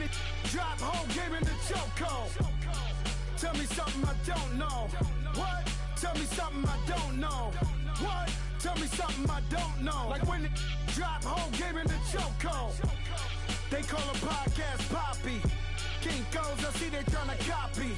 it drop, whole game in the chokehold. Tell me something I don't know. What? Tell me something I don't know. What? Tell me something I don't know. Like when it drop, whole game in the chokehold. They call a podcast Poppy. Kinkos, I see they tryna copy.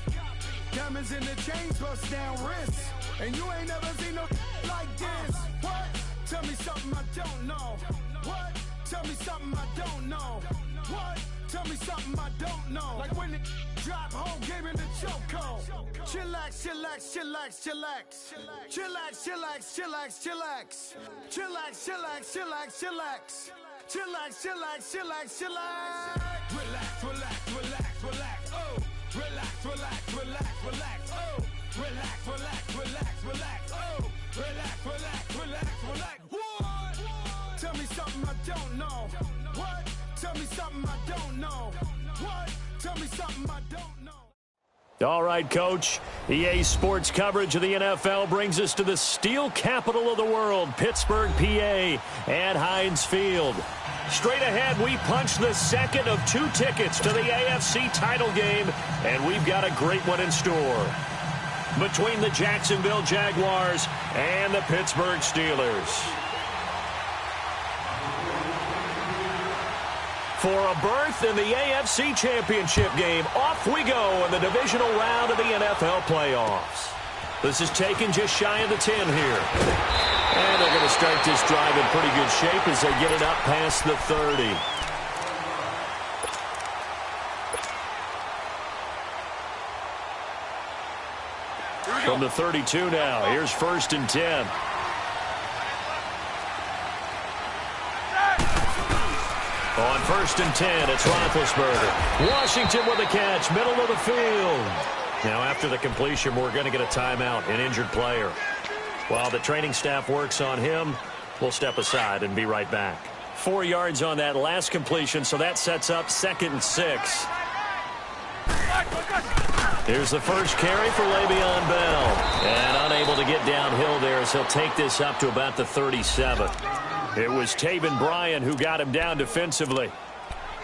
Diamonds in the chains, bust down wrists. And you ain't never seen no like this. What? Tell me something I don't know. What? Tell me something I don't know. What? Tell me something I don't know. Like when it drop, whole game in the chokehold. Chillax, chillax, chillax, chillax. Chillax, chillax, chillax, chillax. Chillax, chillax, chillax, chillax. Chillax, chillax, chillax, chillax. Relax, relax, relax, relax. Oh, relax, relax, relax, relax. Oh, relax, relax, relax, relax. Oh, relax, relax, relax, relax. What? Tell me something I don't know. What? Tell me something I don't know. What? Tell me something I don't know. All right, Coach. EA Sports coverage of the NFL brings us to the steel capital of the world, Pittsburgh, PA, at Heinz Field. Straight ahead, we punch the second of 2 tickets to the AFC title game, and we've got a great one in store. Between the Jacksonville Jaguars and the Pittsburgh Steelers. For a berth in the AFC Championship game, off we go in the divisional round of the NFL playoffs. This is taken just shy of the 10 here. And they're going to start this drive in pretty good shape as they get it up past the 30. From the 32 now, here's 1st and 10. On 1st and 10, it's Roethlisberger. Washington with a catch, middle of the field. Now after the completion, we're going to get a timeout, an injured player. While the training staff works on him, we'll step aside and be right back. 4 yards on that last completion, so that sets up 2nd and 6. Here's the first carry for Le'Veon Bell. And unable to get downhill there as he'll take this up to about the 37. It was Taven Bryan who got him down defensively.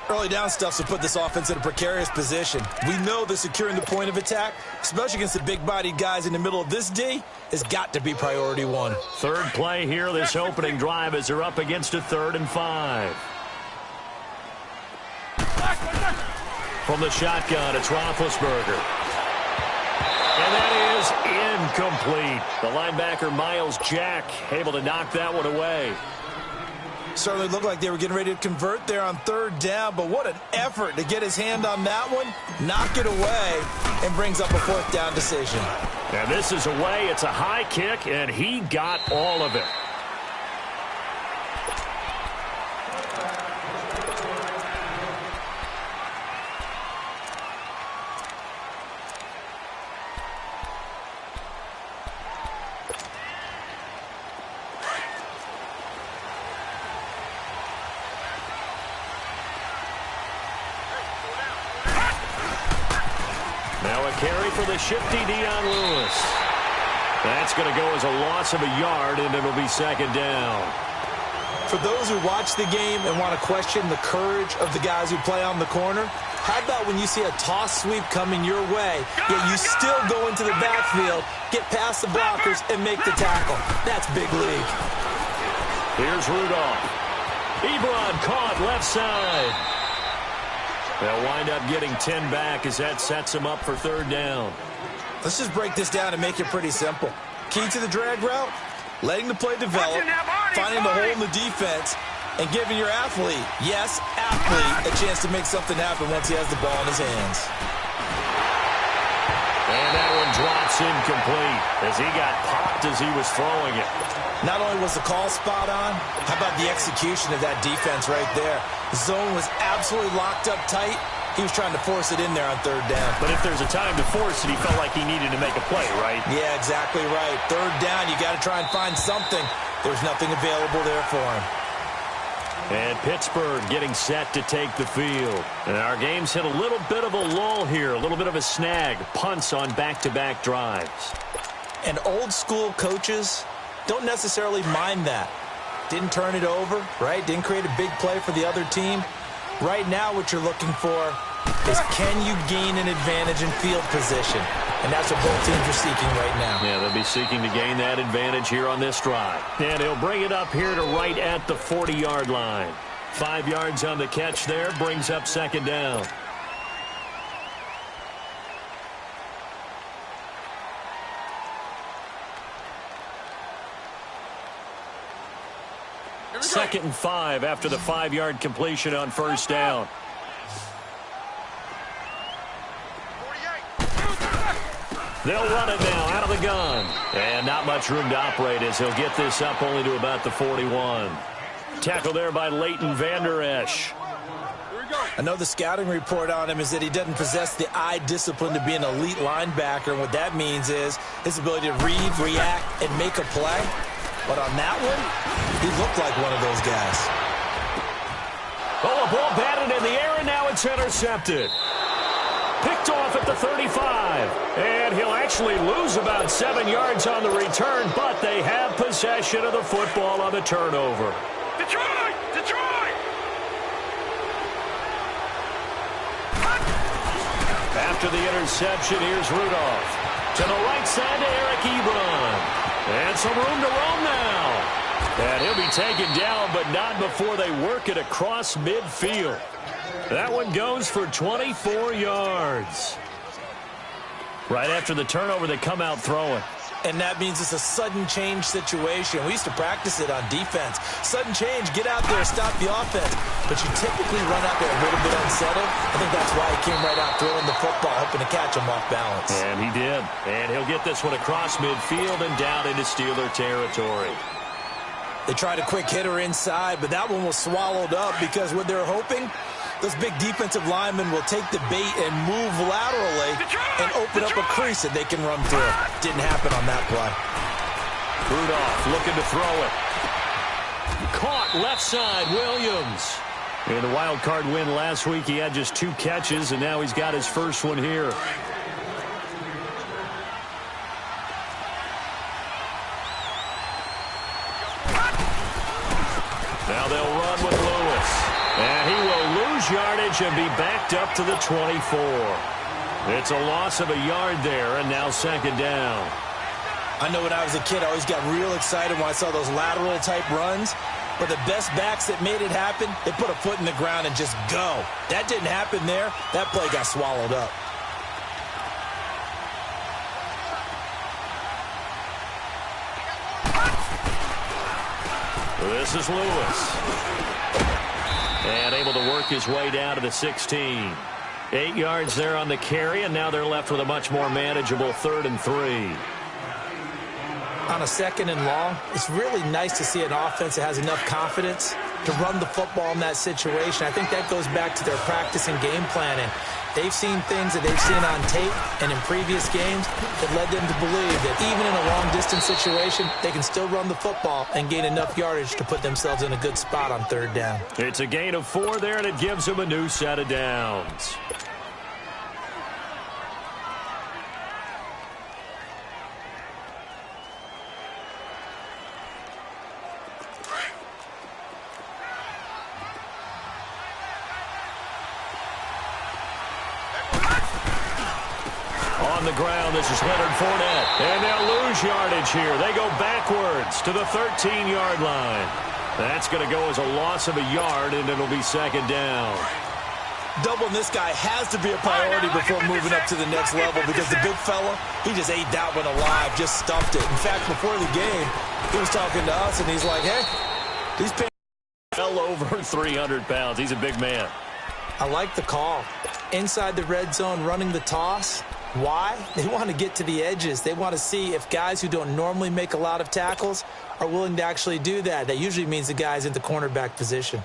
Early down stuff to put this offense in a precarious position. We know that securing the point of attack, especially against the big-bodied guys in the middle of this D, has got to be priority 1. Third play here, this opening drive, as they're up against a 3rd and 5. From the shotgun, it's Roethlisberger. And that is incomplete. The linebacker, Miles Jack, able to knock that one away. Certainly looked like they were getting ready to convert there on 3rd down, but what an effort to get his hand on that one, knock it away, and brings up a 4th down decision. And this is away. It's a high kick, and he got all of it. Carry for the shifty Dion Lewis. That's going to go as a loss of a yard, and it'll be 2nd down. For those who watch the game and want to question the courage of the guys who play on the corner, how about when you see a toss sweep coming your way, yet you still go into the backfield, get past the blockers, and make the tackle? That's big league. Here's Rudolph. Ebron caught left side. They'll wind up getting 10 back as that sets them up for 3rd down. Let's just break this down and make it pretty simple. Key to the drag route, letting the play develop, finding the hole in the defense, and giving your athlete, yes, athlete, a chance to make something happen once he has the ball in his hands. And that one drops incomplete as he got popped as he was throwing it. Not only was the call spot on, how about the execution of that defense right there? The zone was absolutely locked up tight. He was trying to force it in there on 3rd down. But if there's a time to force it, he felt like he needed to make a play, right? Yeah, exactly right. 3rd down, you got to try and find something. There's nothing available there for him. And Pittsburgh getting set to take the field. And our game's hit a little bit of a lull here, a little bit of a snag. Punts on back-to-back drives. And old-school coaches don't necessarily mind that. Didn't turn it over, right? Didn't create a big play for the other team. Right now what you're looking for is can you gain an advantage in field position? And that's what both teams are seeking right now. Yeah, they'll be seeking to gain that advantage here on this drive. And he'll bring it up here to right at the 40-yard line. 5 yards on the catch there, brings up second down. Second and 5 after the 5-yard completion on first down. They'll run it now out of the gun. And not much room to operate as he'll get this up only to about the 41. Tackle there by Leighton Vander Esch. I know the scouting report on him is that he doesn't possess the eye discipline to be an elite linebacker. And what that means is his ability to read, react, and make a play. But on that one, he looked like one of those guys. Oh, a ball batted in the air, and now it's intercepted. Picked off at the 35. And he'll actually lose about 7 yards on the return, but they have possession of the football on the turnover. Detroit! Detroit! After the interception, here's Rudolph. To the right side to Eric Ebron. And some room to roam now. And he'll be taken down, but not before they work it across midfield. That one goes for 24 yards. Right after the turnover, they come out throwing. And that means it's a sudden change situation. We used to practice it on defense. Sudden change, get out there, stop the offense. But you typically run out there a little bit unsettled. I think that's why he came right out throwing the football, hoping to catch him off balance. And he did. And he'll get this one across midfield and down into Steeler territory. They tried a quick hitter inside, but that one was swallowed up because what they're hoping, those big defensive linemen will take the bait and move laterally and open up a crease that they can run through. Didn't happen on that play. Rudolph looking to throw it. Caught left side, Williams. In the wild card win last week, he had just 2 catches, and now he's got his first one here. Now they'll run with Lewis. And he will lose yardage and be backed up to the 24. It's a loss of a yard there, and now second down. I know when I was a kid, I always got real excited when I saw those lateral-type runs. But the best backs that made it happen, they put a foot in the ground and just go. That didn't happen there. That play got swallowed up. This is Lewis. And able to work his way down to the 16. 8 yards there on the carry, and now they're left with a much more manageable 3rd and 3. On a 2nd and long, it's really nice to see an offense that has enough confidence to run the football in that situation. I think that goes back to their practice and game planning. They've seen things that they've seen on tape and in previous games that led them to believe that even in a long-distance situation, they can still run the football and gain enough yardage to put themselves in a good spot on 3rd down. It's a gain of 4 there, and it gives them a new set of downs. On the ground, this is Leonard Fournette. And they'll lose yardage here. They go backwards to the 13-yard line. That's going to go as a loss of a yard, and it'll be second down. Doubling this guy has to be a priority before moving up to the next level because the big fella, he just ate that one alive, just stuffed it. In fact, before the game, he was talking to us, and he's like, hey, these pants well over 300 pounds. He's a big man. I like the call. Inside the red zone, running the toss. Why? They want to get to the edges. They want to see if guys who don't normally make a lot of tackles are willing to actually do that. That usually means the guy's in the cornerback position.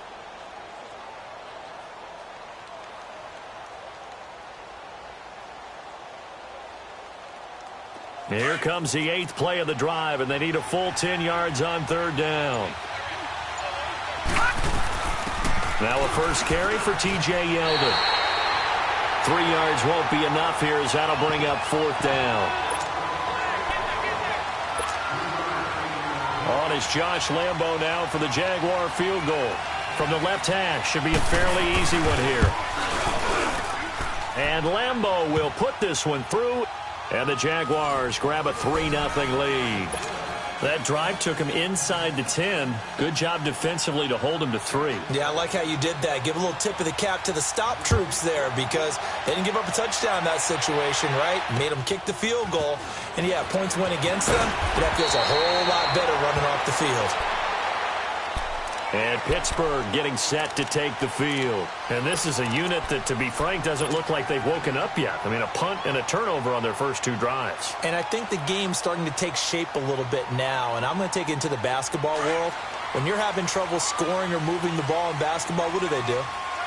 Here comes the 8th play of the drive, and they need a full 10 yards on 3rd down. Now a first carry for T.J. Yeldon. 3 yards won't be enough here as that'll bring up 4th down. On is Josh Lambo now for the Jaguar field goal. from the left hash. Should be a fairly easy one here. And Lambeau will put this one through. And the Jaguars grab a 3-0 lead. That drive took him inside the 10. Good job defensively to hold him to 3. Yeah, I like how you did that. Give a little tip of the cap to the stop troops there because they didn't give up a touchdown in that situation, right? Made them kick the field goal. And, yeah, points went against them. But that feels a whole lot better running off the field. And Pittsburgh getting set to take the field. And this is a unit that, to be frank, doesn't look like they've woken up yet. I mean, a punt and a turnover on their first 2 drives. And I think the game's starting to take shape a little bit now. And I'm going to take it into the basketball world. When you're having trouble scoring or moving the ball in basketball, what do?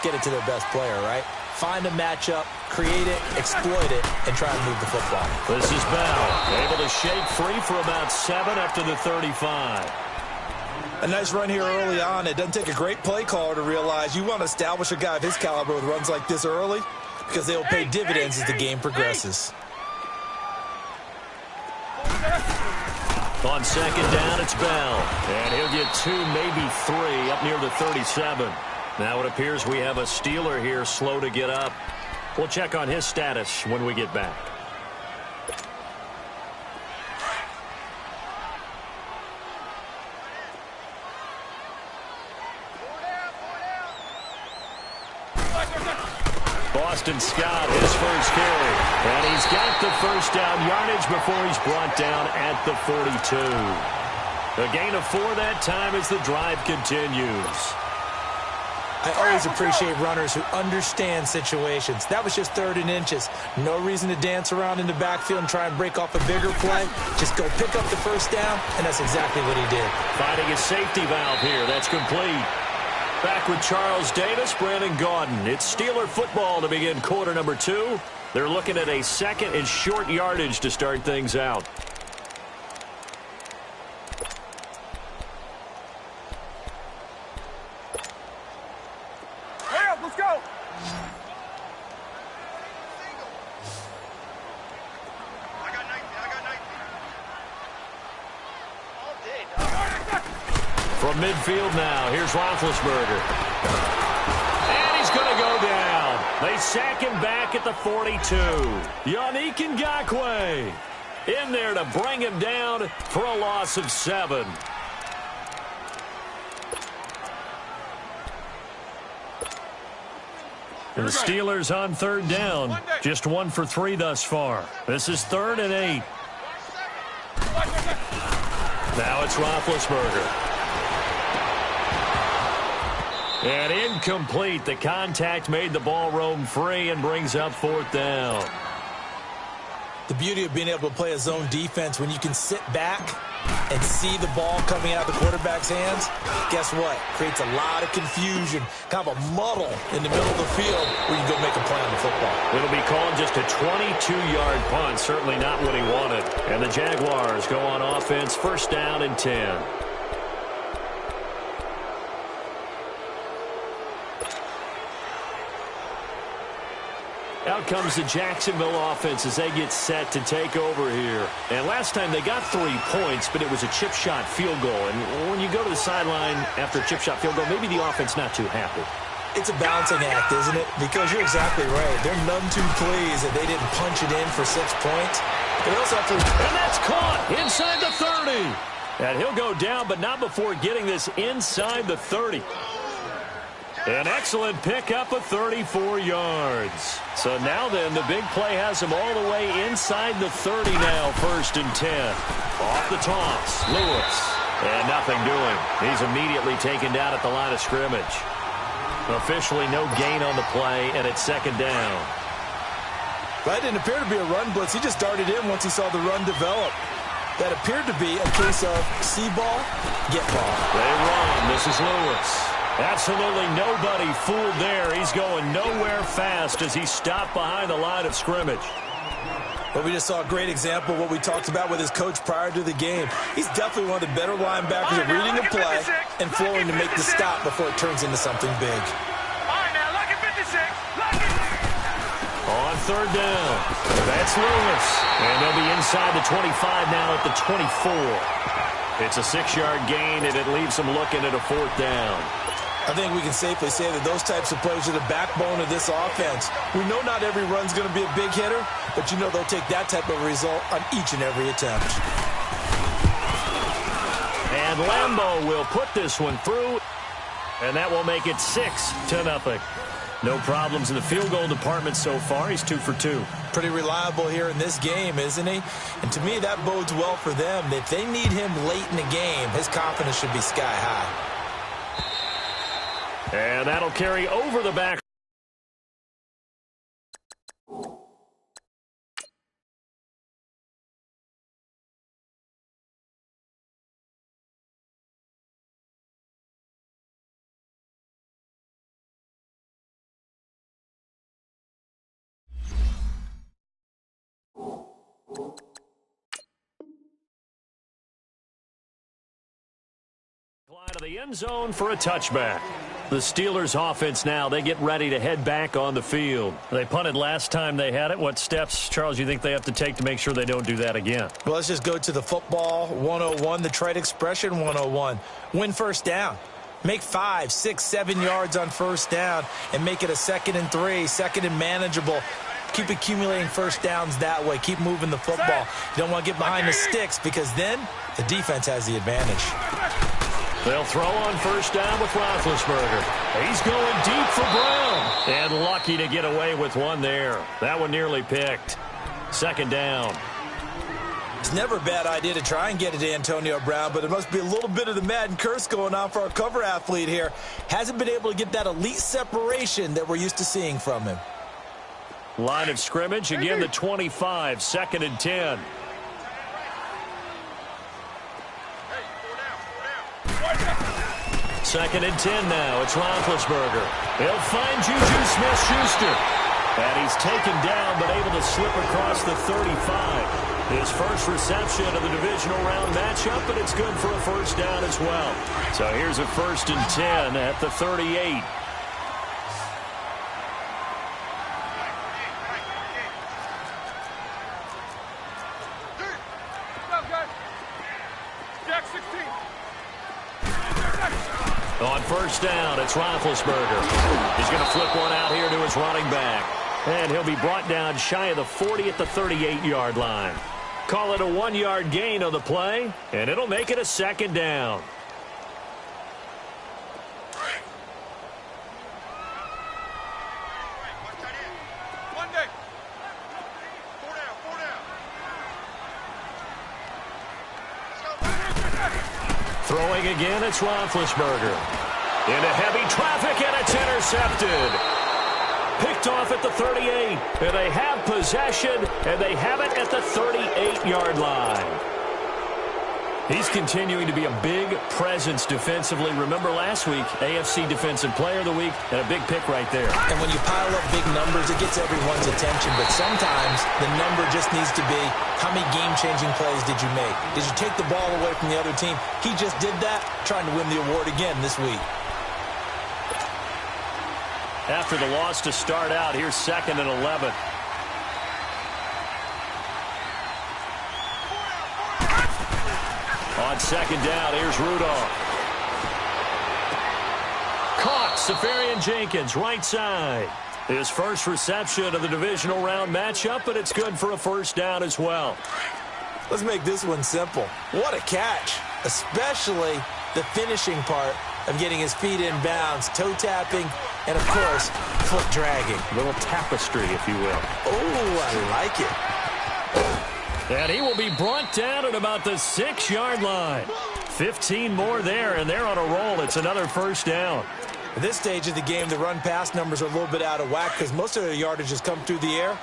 Get it to their best player, right? Find a matchup, create it, exploit it, and try and move the football. This is Bell, able to shake free for about 7 up to the 35. A nice run here early on. It doesn't take a great play caller to realize you want to establish a guy of his caliber with runs like this early because they will pay dividends as the game progresses. On second down, it's Bell. And he'll get 2, maybe 3 up near the 37. Now it appears we have a Steeler here slow to get up. We'll check on his status when we get back. Boston Scott, his first carry. And he's got the first down yardage before he's brought down at the 42. A gain of 4 that time as the drive continues. I always appreciate runners who understand situations. That was just 3rd and inches. No reason to dance around in the backfield and try and break off a bigger play. Just go pick up the first down, and that's exactly what he did. Finding a safety valve here. That's complete. Back with Charles Davis, Brandon Gaudin. It's Steeler football to begin quarter number 2. They're looking at a 2nd and short yardage to start things out. Hurry up, let's go. I got 19. All day, dog. From midfield now, here's Roethlisberger. And he's going to go down. They sack him back at the 42. Yannick Ngakoue in there to bring him down for a loss of 7. And the Steelers on 3rd down. Just 1 for 3 thus far. This is 3rd and 8. Now it's Roethlisberger. And incomplete. The contact made the ball roam free and brings up 4th down. The beauty of being able to play a zone defense when you can sit back and see the ball coming out of the quarterback's hands, guess what? Creates a lot of confusion, kind of a muddle in the middle of the field where you go make a play on the football. It'll be called just a 22-yard punt. Certainly not what he wanted. And the Jaguars go on offense, 1st down and 10. Out comes the Jacksonville offense as they get set to take over here. And last time they got 3 points, but it was a chip shot field goal. And when you go to the sideline after a chip shot field goal, maybe the offense not too happy. It's a balancing act, isn't it? Because you're exactly right. They're none too pleased that they didn't punch it in for 6 points. They also have to... And that's caught inside the 30. And he'll go down, but not before getting this inside the 30. An excellent pickup of 34 yards. So now then, the big play has him all the way inside the 30 now, 1st and 10. Off the toss, Lewis. And nothing doing. He's immediately taken down at the line of scrimmage. Officially no gain on the play, and it's 2nd down. That didn't appear to be a run blitz. He just darted in once he saw the run develop. That appeared to be a case of see ball, get ball. They run. This is Lewis. Absolutely nobody fooled there. He's going nowhere fast as he stopped behind the line of scrimmage. But we just saw a great example of what we talked about with his coach prior to the game. He's definitely one of the better linebackers at reading a play and flowing to make the stop before it turns into something big. On 3rd down, that's Lewis. And they'll be inside the 25 now at the 24. It's a 6-yard gain, and it leaves them looking at a 4th down. I think we can safely say that those types of plays are the backbone of this offense. We know not every run's going to be a big hitter, but you know they'll take that type of result on each and every attempt. And Lambeau will put this one through, and that will make it 6-0. No problems in the field goal department so far. He's 2 for 2. Pretty reliable here in this game, isn't he? And to me, that bodes well for them. If they need him late in the game, his confidence should be sky high. And that'll carry over the back. Out of the end zone for a touchback. The Steelers offense now, they get ready to head back on the field. They punted last time they had it. What steps, Charles, you think they have to take to make sure they don't do that again? Well, let's just go to the football 101, the trite expression 101. Win first down. Make 5, 6, 7 yards on first down and make it a 2nd and 3, 2nd and manageable. Keep accumulating first downs that way. Keep moving the football. You don't want to get behind the sticks because then the defense has the advantage. They'll throw on first down with Roethlisberger. He's going deep for Brown. And lucky to get away with one there. That one nearly picked. 2nd down. It's never a bad idea to try and get it to Antonio Brown, but there must be a little bit of the Madden curse going on for our cover athlete here. Hasn't been able to get that elite separation that we're used to seeing from him. Line of scrimmage, again the 25, 2nd and 10. Second and 10 now. It's Roethlisberger. He'll find Juju Smith-Schuster. And he's taken down but able to slip across the 35. His first reception of the divisional round matchup, and it's good for a first down as well. So here's a 1st and 10 at the 38. On first down, it's Roethlisberger. He's going to flip one out here to his running back. And he'll be brought down shy of the 40 at the 38-yard line. Call it a 1-yard gain on the play, and it'll make it a 2nd down. Throwing again, it's Roethlisberger. Into heavy traffic, and it's intercepted. Picked off at the 38. And they have possession, and they have it at the 38-yard line. He's continuing to be a big presence defensively. Remember last week, AFC Defensive Player of the Week, and a big pick right there. And when you pile up big numbers, it gets everyone's attention. But sometimes the number just needs to be, how many game-changing plays did you make? Did you take the ball away from the other team? He just did that, trying to win the award again this week. After the loss to start out, here's 2nd and 11. On 2nd down, here's Rudolph. Caught, Safarian-Jenkins, right side. His first reception of the divisional round matchup, but it's good for a first down as well. Let's make this one simple. What a catch, especially the finishing part of getting his feet in bounds, toe tapping, and, of course, foot dragging. A little tapestry, if you will. Oh, I like it. And he will be brought down at about the 6-yard line. 15 more there, and they're on a roll. It's another first down. At this stage of the game, the run-pass numbers are a little bit out of whack because most of their yardage has come through the air.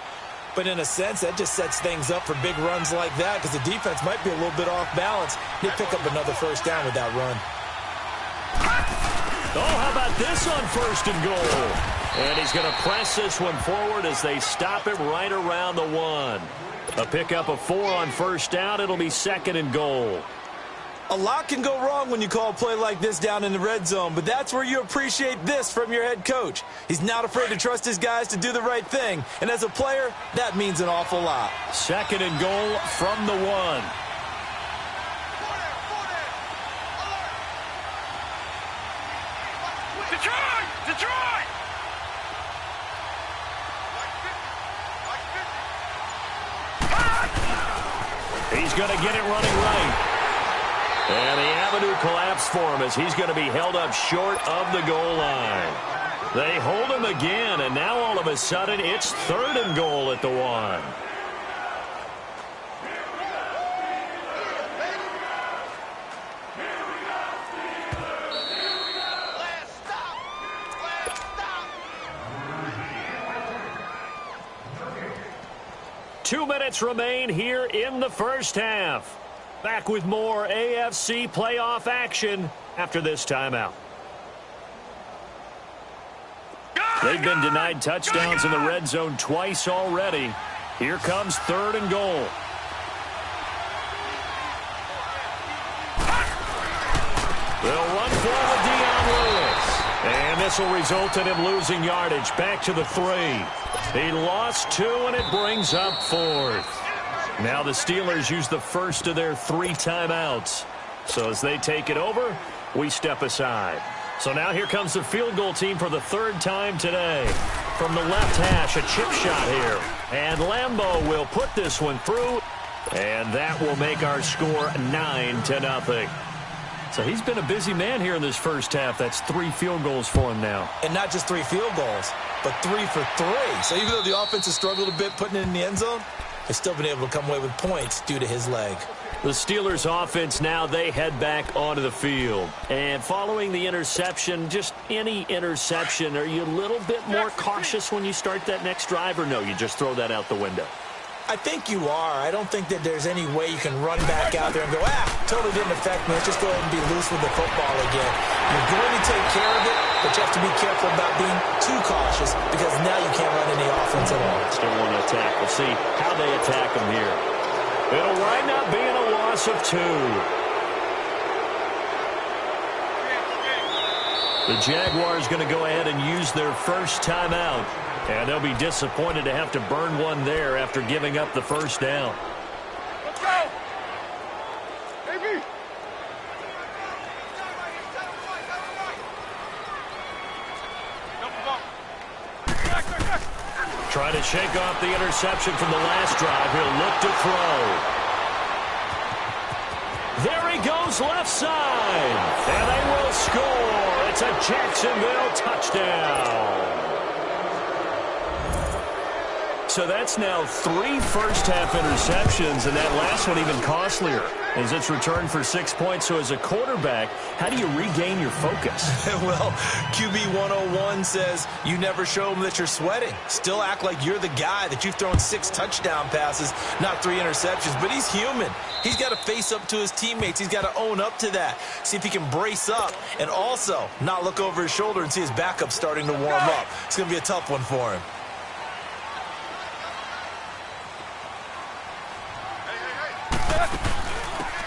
But in a sense, that just sets things up for big runs like that because the defense might be a little bit off balance. They pick up another first down with that run. Oh, how about this on 1st and goal? And he's going to press this one forward as they stop him right around the 1. A pickup of 4 on first down. It'll be 2nd and goal. A lot can go wrong when you call a play like this down in the red zone, but that's where you appreciate this from your head coach. He's not afraid to trust his guys to do the right thing, and as a player, that means an awful lot. 2nd and goal from the 1. He's going to get it running right. And the avenue collapsed for him as he's going to be held up short of the goal line. They hold him again, and now all of a sudden it's 3rd and goal at the 1. Two minutes remain here in the first half. Back with more AFC playoff action after this timeout. They've been denied touchdowns in the red zone twice already. Here comes 3rd and goal. They'll run forward Dion Lewis. And this will result in him losing yardage back to the 3. He lost 2, and it brings up 4th. Now the Steelers use the first of their 3 timeouts. So as they take it over, we step aside. So now here comes the field goal team for the 3rd time today. From the left hash, a chip shot here. And Lambeau will put this one through. And that will make our score 9-0. So he's been a busy man here in this first half. That's 3 field goals for him now. And not just 3 field goals, but 3 for 3. So even though the offense has struggled a bit putting it in the end zone, they've still been able to come away with points due to his leg. The Steelers offense now, they head back onto the field. And following the interception, just any interception, are you a little bit more cautious when you start that next drive, or no, you just throw that out the window? I think you are. I don't think that there's any way you can run back out there and go, totally didn't affect me. Let's just go ahead and be loose with the football again. You're going to take care of it, but you have to be careful about being too cautious because now you can't run any offense at all. Still want to attack. We'll see how they attack them here. It'll wind up being a loss of 2. The Jaguars going to go ahead and use their first timeout. And they'll be disappointed to have to burn one there after giving up the first down. Let's go! Baby! Trying to shake off the interception from the last drive. He'll look to throw. There he goes left side. And they will score. It's a Jacksonville touchdown. So that's now 3 first-half interceptions, and that last one even costlier as it's returned for 6 points. So as a quarterback, how do you regain your focus? Well, QB 101 says you never show them that you're sweating. Still act like you're the guy, that you've thrown 6 touchdown passes, not 3 interceptions. But he's human. He's got to face up to his teammates. He's got to own up to that. See if he can brace up and also not look over his shoulder and see his backup starting to warm up. It's going to be a tough one for him.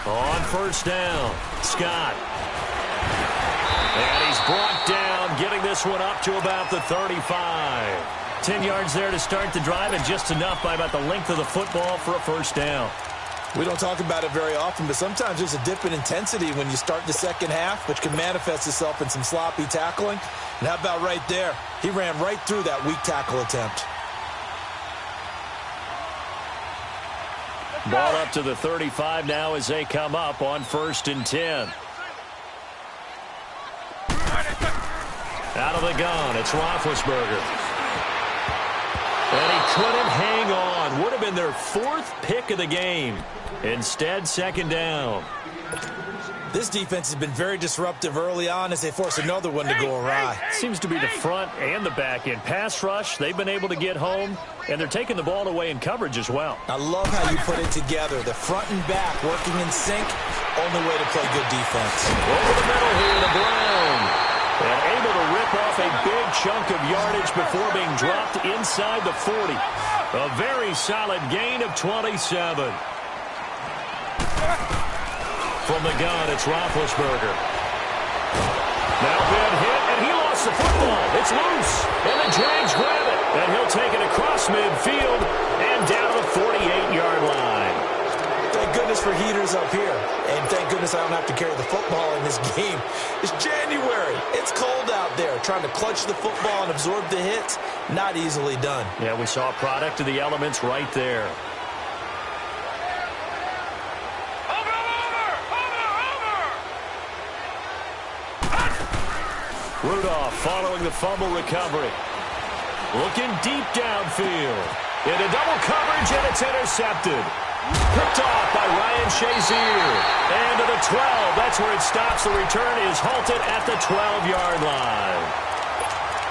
On first down, Scott. And he's brought down, getting this one up to about the 35. 10 yards there to start the drive, and just enough by about the length of the football for a first down. We don't talk about it very often, but sometimes there's a dip in intensity when you start the second half, which can manifest itself in some sloppy tackling. And how about right there? He ran right through that weak tackle attempt. Ball up to the 35 now as they come up on 1st and 10. Out of the gun, it's Roethlisberger. And he couldn't hang on. Would have been their 4th pick of the game. Instead, 2nd down. This defense has been very disruptive early on as they force another one to go awry. Seems to be the front and the back end. Pass rush, they've been able to get home, and they're taking the ball away in coverage as well. I love how you put it together. The front and back working in sync, only way to play good defense. Over the middle here to Brown. And able to rip off a big chunk of yardage before being dropped inside the 40. A very solid gain of 27. From the gun, it's Roethlisberger. Now been hit, and he lost the football. It's loose, and the Jags grab it. And he'll take it across midfield and down to the 48-yard line. Thank goodness for heaters up here. And thank goodness I don't have to carry the football in this game. It's January. It's cold out there. Trying to clutch the football and absorb the hits, not easily done. Yeah, we saw a product of the elements right there. Rudolph following the fumble recovery. Looking deep downfield. Into double coverage, and it's intercepted. Picked off by Ryan Shazier. And to the 12. That's where it stops. The return is halted at the 12-yard line.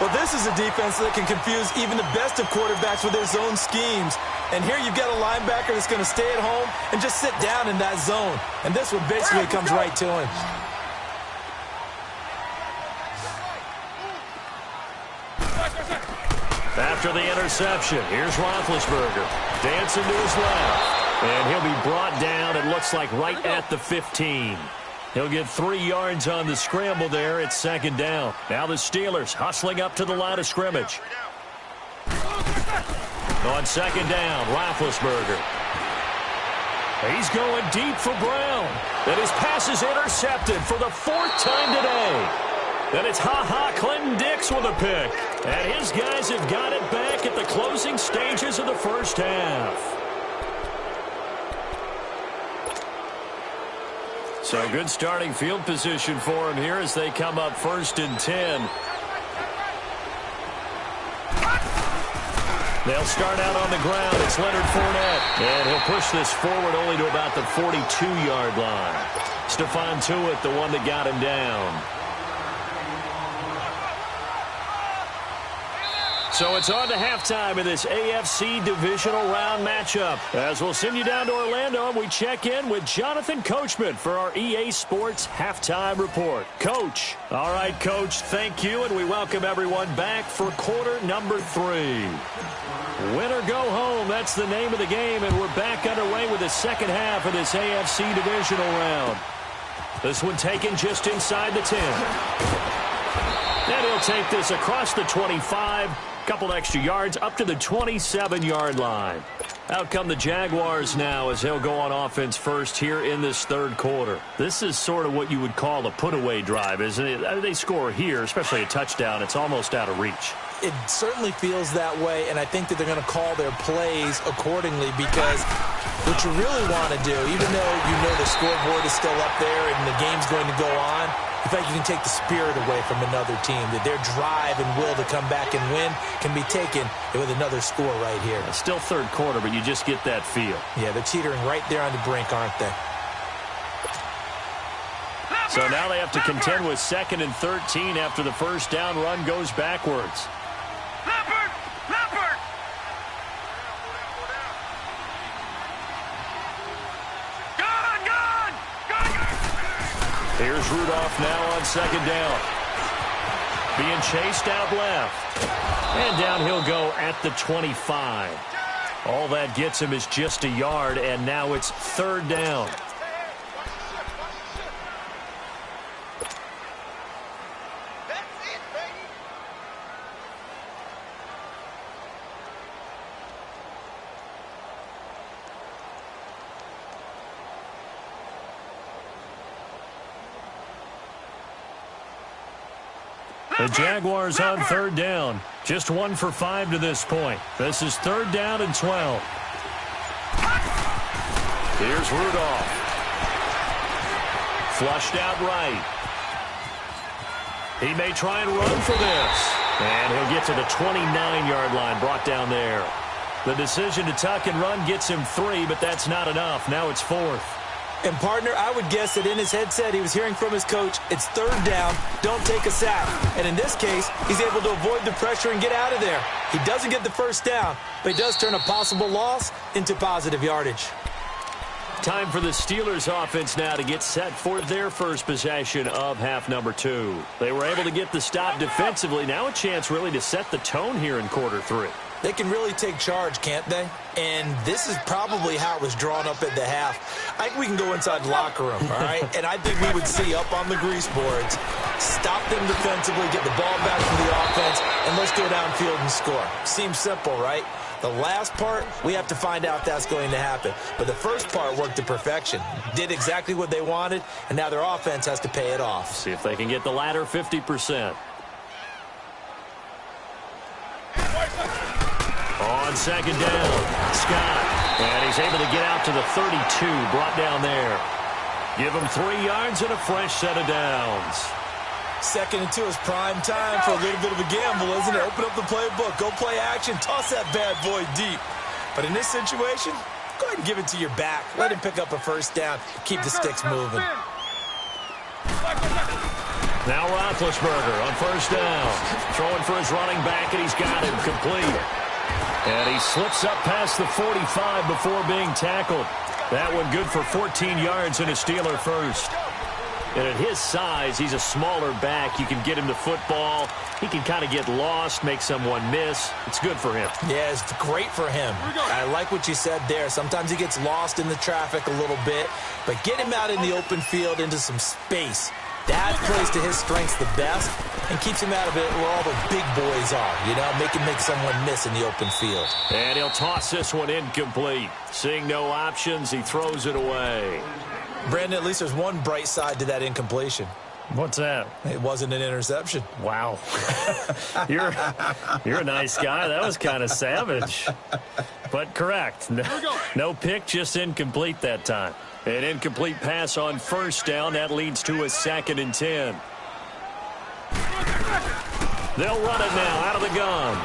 Well, this is a defense that can confuse even the best of quarterbacks with their zone schemes. And here you've got a linebacker that's going to stay at home and just sit down in that zone. And this one basically comes right to him. After the interception, here's Roethlisberger. Dancing to his left. And he'll be brought down, it looks like, right at the 15. He'll get 3 yards on the scramble there. It's second down. Now the Steelers hustling up to the line of scrimmage. On second down, Roethlisberger. He's going deep for Brown. And his pass is intercepted for the 4th time today. And it's Clinton Dix with a pick. And his guys have got it back at the closing stages of the first half. So good starting field position for him here as they come up 1st and 10. They'll start out on the ground. It's Leonard Fournette. And he'll push this forward only to about the 42-yard line. Stephon Tuitt, the one that got him down. So it's on to halftime in this AFC divisional round matchup. As we'll send you down to Orlando, and we check in with Jonathan Coachman for our EA Sports Halftime Report. Coach. All right, Coach, thank you, and we welcome everyone back for quarter number 3. Win or go home, that's the name of the game, and we're back underway with the second half of this AFC divisional round. This one taken just inside the 10. And he'll take this across the 25. Couple extra yards up to the 27-yard line. Out come the Jaguars now as he'll go on offense first here in this third quarter. This is sort of what you would call a put-away drive, isn't it? They score here, especially a touchdown. It's almost out of reach. It certainly feels that way, and I think that they're going to call their plays accordingly because what you really want to do, even though you know the scoreboard is still up there and the game's going to go on, in fact, you can take the spirit away from another team, that their drive and will to come back and win can be taken with another score right here. It's still third quarter, but you just get that feel. Yeah, they're teetering right there on the brink, aren't they? So now they have to contend with 2nd and 13 after the first down run goes backwards. Here's Rudolph now on second down. Being chased out left. And down he'll go at the 25. All that gets him is just a yard, and now it's third down. The Jaguars on third down. Just 1 for 5 to this point. This is third down and 12. Here's Rudolph. Flushed out right. He may try and run for this. And he'll get to the 29-yard line, brought down there. The decision to tuck and run gets him 3, but that's not enough. Now it's 4th. And, partner, I would guess that in his headset he was hearing from his coach, it's third down, don't take a sack. And in this case, he's able to avoid the pressure and get out of there. He doesn't get the first down, but he does turn a possible loss into positive yardage. Time for the Steelers offense now to get set for their first possession of half number 2. They were able to get the stop defensively. Now a chance really to set the tone here in quarter 3. They can really take charge, can't they? And this is probably how it was drawn up at the half. I think we can go inside the locker room, all right? And I think we would see up on the grease boards, stop them defensively, get the ball back from the offense, and let's go downfield and score. Seems simple, right? The last part, we have to find out if that's going to happen. But the first part worked to perfection. Did exactly what they wanted, and now their offense has to pay it off. See if they can get the latter 50%. On second down, Scott. And he's able to get out to the 32, brought down there. Give him 3 yards and a fresh set of downs. 2nd and 2 is prime time for a little bit of a gamble, isn't it? Open up the playbook, go play action, toss that bad boy deep. But in this situation, go ahead and give it to your back. Let him pick up a first down. Keep the sticks moving. Now Roethlisberger on first down. Throwing for his running back, and he's got him complete. And he slips up past the 45 before being tackled. That one good for 14 yards and a Steeler first. And at his size, he's a smaller back. You can get him to football. He can kind of get lost, make someone miss. It's good for him. Yeah, it's great for him. I like what you said there. Sometimes he gets lost in the traffic a little bit, but get him out in the open field into some space. That plays to his strengths the best and keeps him out of it where all the big boys are, you know, make someone miss in the open field. And he'll toss this one incomplete. Seeing no options, he throws it away. Brandon, at least there's one bright side to that incompletion. What's that? It wasn't an interception. Wow. You're a nice guy. That was kind of savage. But correct. No pick, just incomplete that time. An incomplete pass on first down. That leads to a 2nd and 10. They'll run it now out of the gun.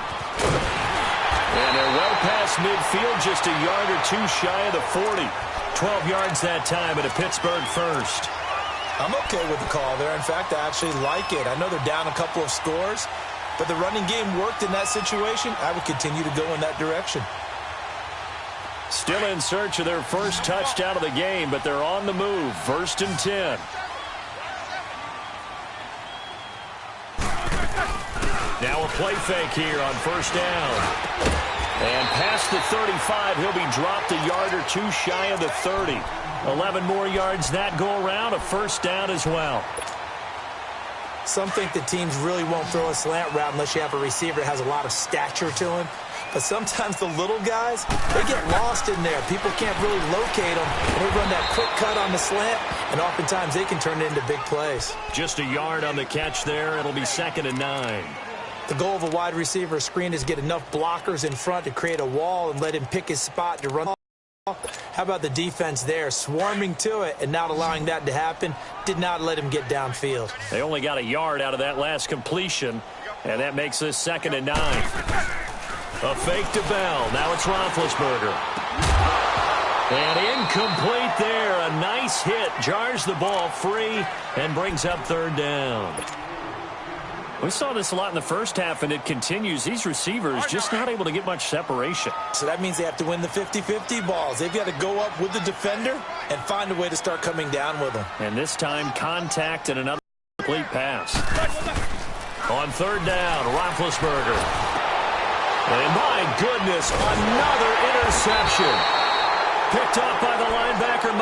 And they're well past midfield, just a yard or two shy of the 40. 12 yards that time at a Pittsburgh first. I'm okay with the call there. In fact, I actually like it. I know they're down a couple of scores, but the running game worked in that situation. I would continue to go in that direction. Still in search of their first touchdown of the game, but they're on the move. 1st and 10. Now a play fake here on first down. And past the 35, he'll be dropped a yard or two shy of the 30. 11 more yards that go around, a first down as well. Some think that teams really won't throw a slant route unless you have a receiver that has a lot of stature to him. But sometimes the little guys, they get lost in there. People can't really locate them. And they run that quick cut on the slant, and oftentimes they can turn it into big plays. Just a yard on the catch there. It'll be 2nd and 9. The goal of a wide receiver screen is get enough blockers in front to create a wall and let him pick his spot to run. How about the defense there, swarming to it and not allowing that to happen? Did not let him get downfield. They only got a yard out of that last completion, and that makes this 2nd and 9. A fake to Bell. Now it's Roethlisberger. And incomplete there. A nice hit. Jars the ball free and brings up 3rd down. We saw this a lot in the first half, and it continues. These receivers just not able to get much separation. So that means they have to win the 50-50 balls. They've got to go up with the defender and find a way to start coming down with them. And this time, contact and another complete pass. On 3rd down, Roethlisberger. And my goodness, another interception. Picked up by the linebacker,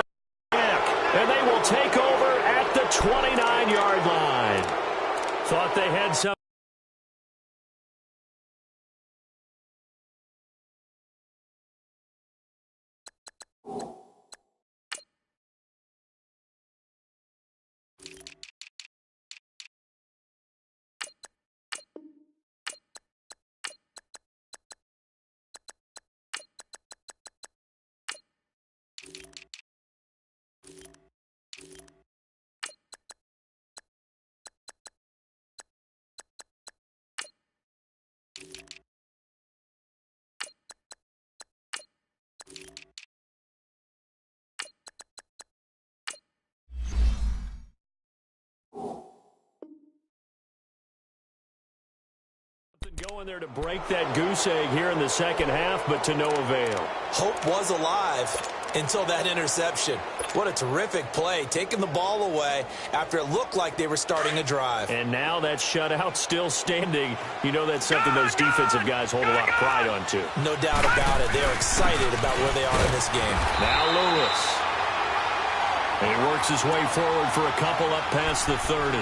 and they will take over at the 29-yard line. Thought they had some. Going there to break that goose egg here in the second half, but to no avail. Hope was alive until that interception. What a terrific play, taking the ball away after it looked like they were starting a drive. And now that shutout still standing. You know that's something those defensive guys hold a lot of pride on, too. No doubt about it. They're excited about where they are in this game. Now Lewis. And he works his way forward for a couple up past the 30.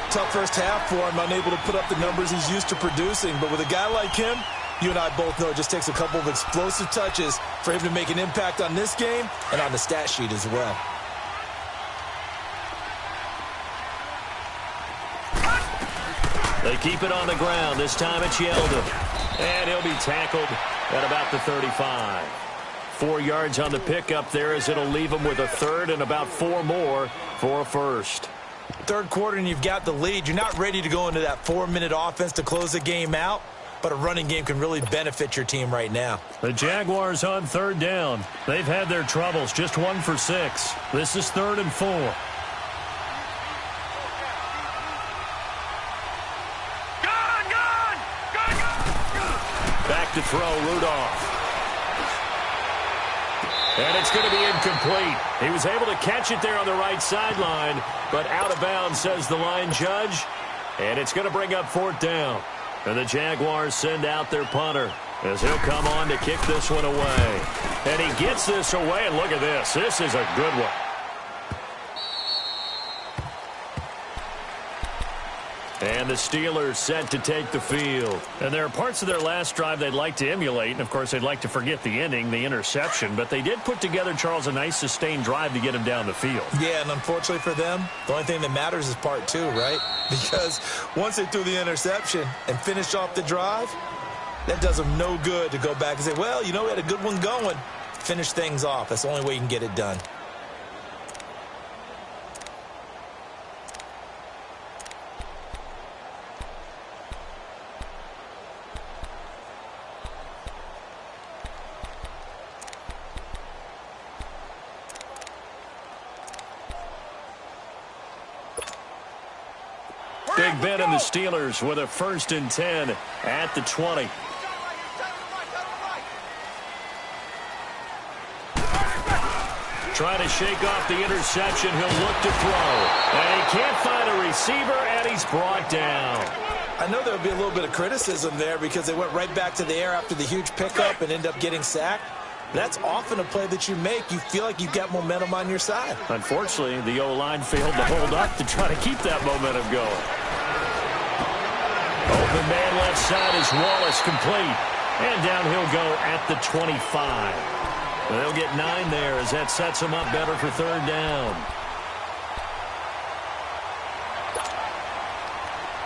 Tough first half for him, unable to put up the numbers he's used to producing. But with a guy like him, you and I both know it just takes a couple of explosive touches for him to make an impact on this game and on the stat sheet as well. They keep it on the ground. This time it's Yeldon. And he'll be tackled at about the 35. 4 yards on the pickup there as it'll leave him with a 3rd and about 4 more for a first. Third quarter and you've got the lead. You're not ready to go into that 4-minute offense to close the game out, but a running game can really benefit your team right now. The Jaguars on third down. They've had their troubles, just 1 for 6. This is 3rd and 4. Back to throw, Rudolph. And it's going to be incomplete. He was able to catch it there on the right sideline, but out of bounds, says the line judge. And it's going to bring up 4th down. And the Jaguars send out their punter as he'll come on to kick this one away. And he gets this away, and look at this. This is a good one. And the Steelers set to take the field. And there are parts of their last drive they'd like to emulate. And, of course, they'd like to forget the ending, the interception. But they did put together, Charles, a nice sustained drive to get him down the field. Yeah, and unfortunately for them, the only thing that matters is part 2, right? Because once they threw the interception and finished off the drive, that does them no good to go back and say, well, you know, we had a good one going. Finish things off. That's the only way you can get it done. Big Ben and the Steelers with a 1st and 10 at the 20. Trying to shake off the interception. He'll look to throw. And he can't find a receiver, and he's brought down. I know there would be a little bit of criticism there because they went right back to the air after the huge pickup and end up getting sacked. That's often a play that you make. You feel like you've got momentum on your side. Unfortunately, the O-line failed to hold up to try to keep that momentum going. Open man left side is Wallace, complete. And down he'll go at the 25. They'll get 9 there as that sets them up better for 3rd down.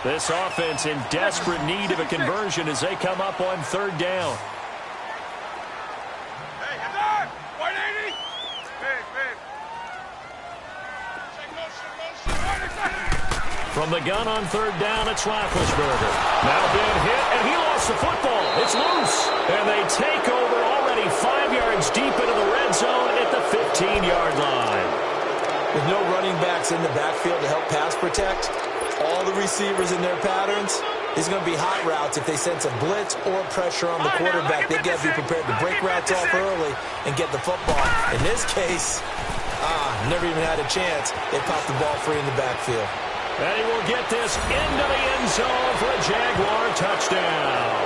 This offense in desperate need of a conversion as they come up on 3rd down. From the gun on 3rd down, it's Roethlisberger. Now being hit, and he lost the football. It's loose. And they take over already 5 yards deep into the red zone at the 15-yard line. With no running backs in the backfield to help pass protect, all the receivers in their patterns, these are going to be hot routes if they sense a blitz or pressure on the quarterback. They've got to be prepared to break routes off early and get the football. In this case, never even had a chance. They popped the ball free in the backfield. And he will get this into the end zone for a Jaguar touchdown.